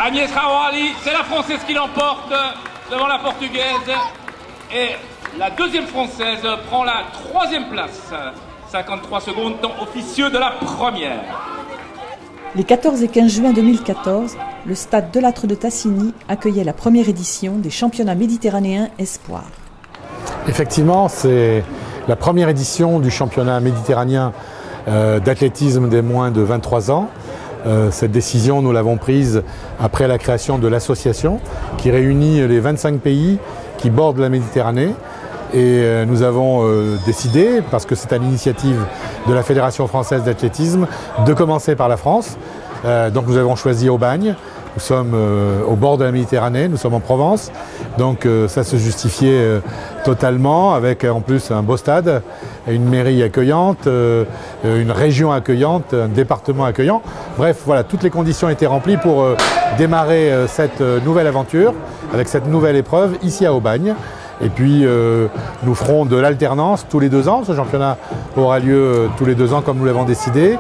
Agnès Rawali, c'est la Française qui l'emporte devant la Portugaise. Et la deuxième Française prend la troisième place. 53 secondes, temps officieux de la première. Les 14 et 15 juin 2014, le stade Delattre de Tassigny accueillait la première édition des championnats méditerranéens Espoirs. Effectivement, c'est la première édition du championnat méditerranéen d'athlétisme des moins de 23 ans. Cette décision, nous l'avons prise après la création de l'association qui réunit les 25 pays qui bordent la Méditerranée. Et nous avons décidé, parce que c'est à l'initiative de la Fédération française d'athlétisme, de commencer par la France. Donc nous avons choisi Aubagne. Nous sommes au bord de la Méditerranée, nous sommes en Provence. Donc ça se justifiait totalement, avec en plus un beau stade, une mairie accueillante, une région accueillante, un département accueillant. Bref, voilà, toutes les conditions étaient remplies pour démarrer cette nouvelle aventure, avec cette nouvelle épreuve ici à Aubagne. Et puis nous ferons de l'alternance tous les 2 ans. Ce championnat aura lieu tous les 2 ans comme nous l'avons décidé.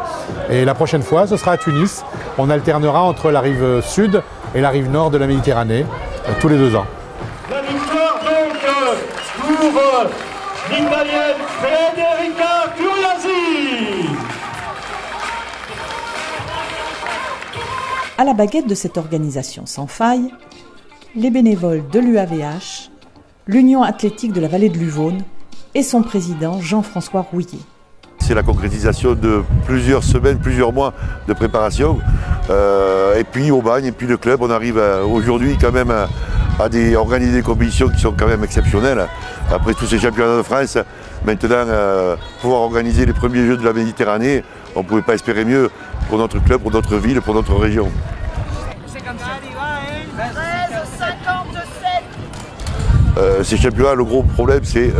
Et la prochaine fois, ce sera à Tunis. On alternera entre la rive sud et la rive nord de la Méditerranée tous les 2 ans. La victoire donc pour l'Italienne Federica Curiasi. À la baguette de cette organisation sans faille, les bénévoles de l'UAVH, l'Union athlétique de la vallée de l'Uvaune et son président Jean-François Rouillet. C'est la concrétisation de plusieurs semaines, plusieurs mois de préparation. Et puis Aubagne, et puis le club, on arrive aujourd'hui quand même à organiser des compétitions qui sont quand même exceptionnelles. Après tous ces championnats de France, maintenant pouvoir organiser les premiers Jeux de la Méditerranée, on ne pouvait pas espérer mieux pour notre club, pour notre ville, pour notre région. Ces championnats, le gros problème, c'est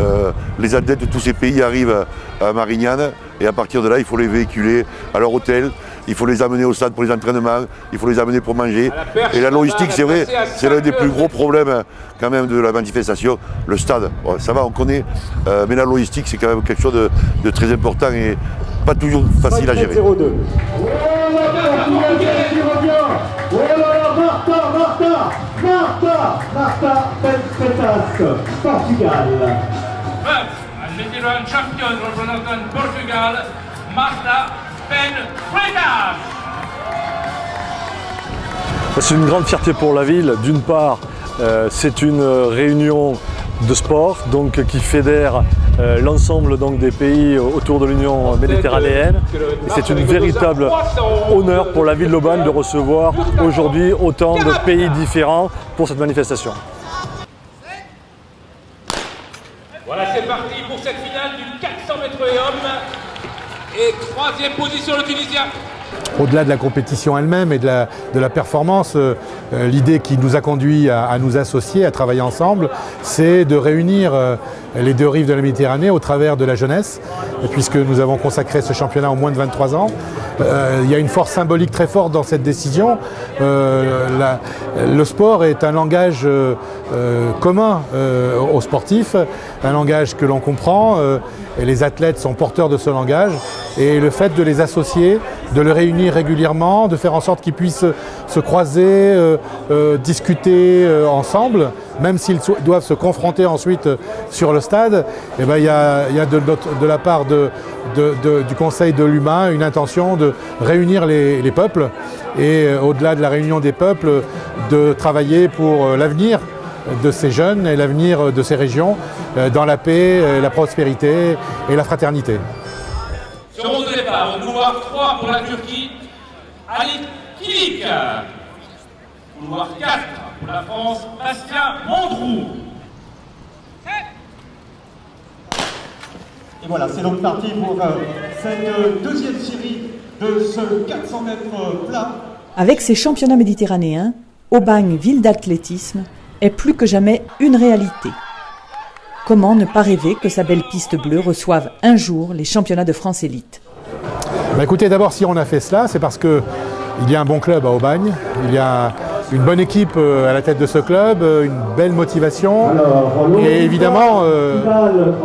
les athlètes de tous ces pays arrivent à Marignane et à partir de là, il faut les véhiculer à leur hôtel, il faut les amener au stade pour les entraînements, il faut les amener pour manger. Et la logistique, c'est vrai, c'est l'un des plus gros problèmes quand même de la manifestation. Le stade, bon, ça va, on connaît, mais la logistique, c'est quand même quelque chose de très important et pas toujours facile à gérer. Marta Penfretas, Portugal. Admettez-le un championne représentant Portugal, Marta Penfretas. C'est une grande fierté pour la ville. D'une part, c'est une réunion de sport donc, qui fédère l'ensemble des pays autour de l'Union méditerranéenne. Et c'est une véritable honneur pour la ville d'Aubagne de recevoir aujourd'hui autant de pays différents pour cette manifestation. Voilà, c'est parti pour cette finale du 400 mètres et hommes. Et troisième position, le Tunisien. Au-delà de la compétition elle-même et de la performance, l'idée qui nous a conduit à nous associer, à travailler ensemble, c'est de réunir les 2 rives de la Méditerranée au travers de la jeunesse, puisque nous avons consacré ce championnat aux moins de 23 ans. Il y a une force symbolique très forte dans cette décision. Le sport est un langage commun aux sportifs, un langage que l'on comprend, et les athlètes sont porteurs de ce langage. Et le fait de les associer, de les réunir régulièrement, de faire en sorte qu'ils puissent se croiser, discuter ensemble, même s'ils doivent se confronter ensuite sur le stade, eh ben, il y a de la part du Conseil de l'UMA une intention de réunir les peuples et au-delà de la réunion des peuples, de travailler pour l'avenir de ces jeunes et l'avenir de ces régions dans la paix, la prospérité et la fraternité. Sur le départ, au couloir 3 pour la Turquie, Ali Kilik. Couloir 4 pour la France, Bastien Mondroux. Et voilà, c'est donc parti pour cette deuxième série de ce 400 mètres plat. Avec ces championnats méditerranéens, Aubagne, ville d'athlétisme, est plus que jamais une réalité. Comment ne pas rêver que sa belle piste bleue reçoive un jour les championnats de France élite? Écoutez, d'abord, si on a fait cela, c'est parce qu'il y a un bon club à Aubagne, il y a une bonne équipe à la tête de ce club, une belle motivation. Et évidemment,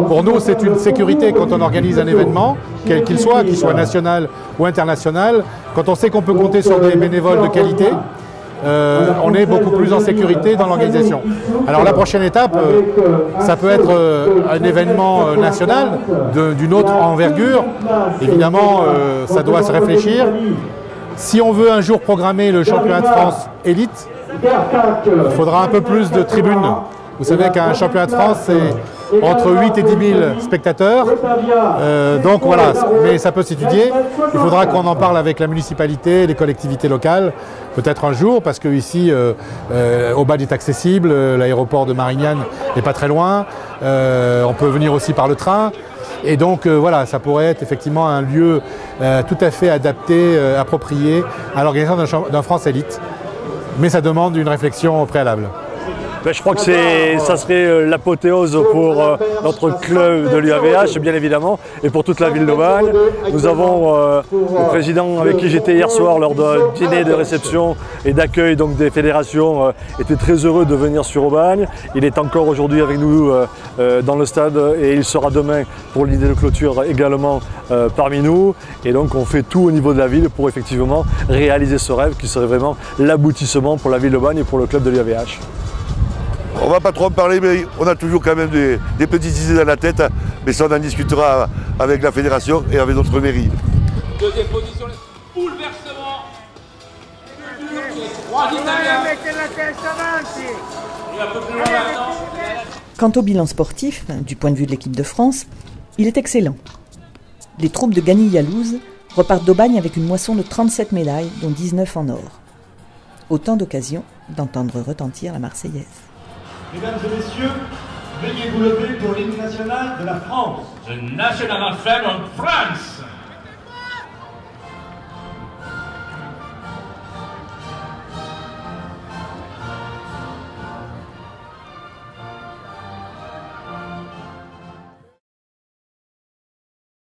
pour nous, c'est une sécurité quand on organise un événement, quel qu'il soit national ou international, quand on sait qu'on peut compter sur des bénévoles de qualité. on est beaucoup plus en sécurité dans l'organisation. Alors la prochaine étape, ça peut être un événement national d'une autre envergure. Évidemment, ça doit se réfléchir. Si on veut un jour programmer le championnat de France élite, il faudra un peu plus de tribunes. Vous savez qu'un championnat de France, c'est entre 8 et 10 000 spectateurs. Donc voilà, mais ça peut s'étudier. Il faudra qu'on en parle avec la municipalité, les collectivités locales, peut-être un jour, parce qu'ici, Aubagne est accessible, l'aéroport de Marignane n'est pas très loin. On peut venir aussi par le train. Et donc voilà, ça pourrait être effectivement un lieu tout à fait adapté, approprié à l'organisation d'un France élite. Mais ça demande une réflexion préalable. Ben, je crois que ça serait l'apothéose pour notre club de l'UAVH, bien évidemment, et pour toute la ville d'Aubagne. Nous avons le président avec qui j'étais hier soir lors d'un dîner de réception et d'accueil des fédérations, était très heureux de venir sur Aubagne. Il est encore aujourd'hui avec nous dans le stade et il sera demain pour l'idée de clôture également parmi nous. Et donc on fait tout au niveau de la ville pour effectivement réaliser ce rêve qui serait vraiment l'aboutissement pour la ville d'Aubagne et pour le club de l'UAVH. On ne va pas trop en parler, mais on a toujours quand même des petites idées dans la tête. Mais ça, on en discutera avec la fédération et avec notre mairie. Deuxième position, bouleversement. Les 3 Italiens. Et un peu plus loin maintenant. Quant au bilan sportif, du point de vue de l'équipe de France, il est excellent. Les troupes de Gagny-Yalouz repartent d'Aubagne avec une moisson de 37 médailles, dont 19 en or. Autant d'occasions d'entendre retentir la Marseillaise. Mesdames et messieurs, veuillez vous lever pour l'hymne national de la France. The national anthem of France.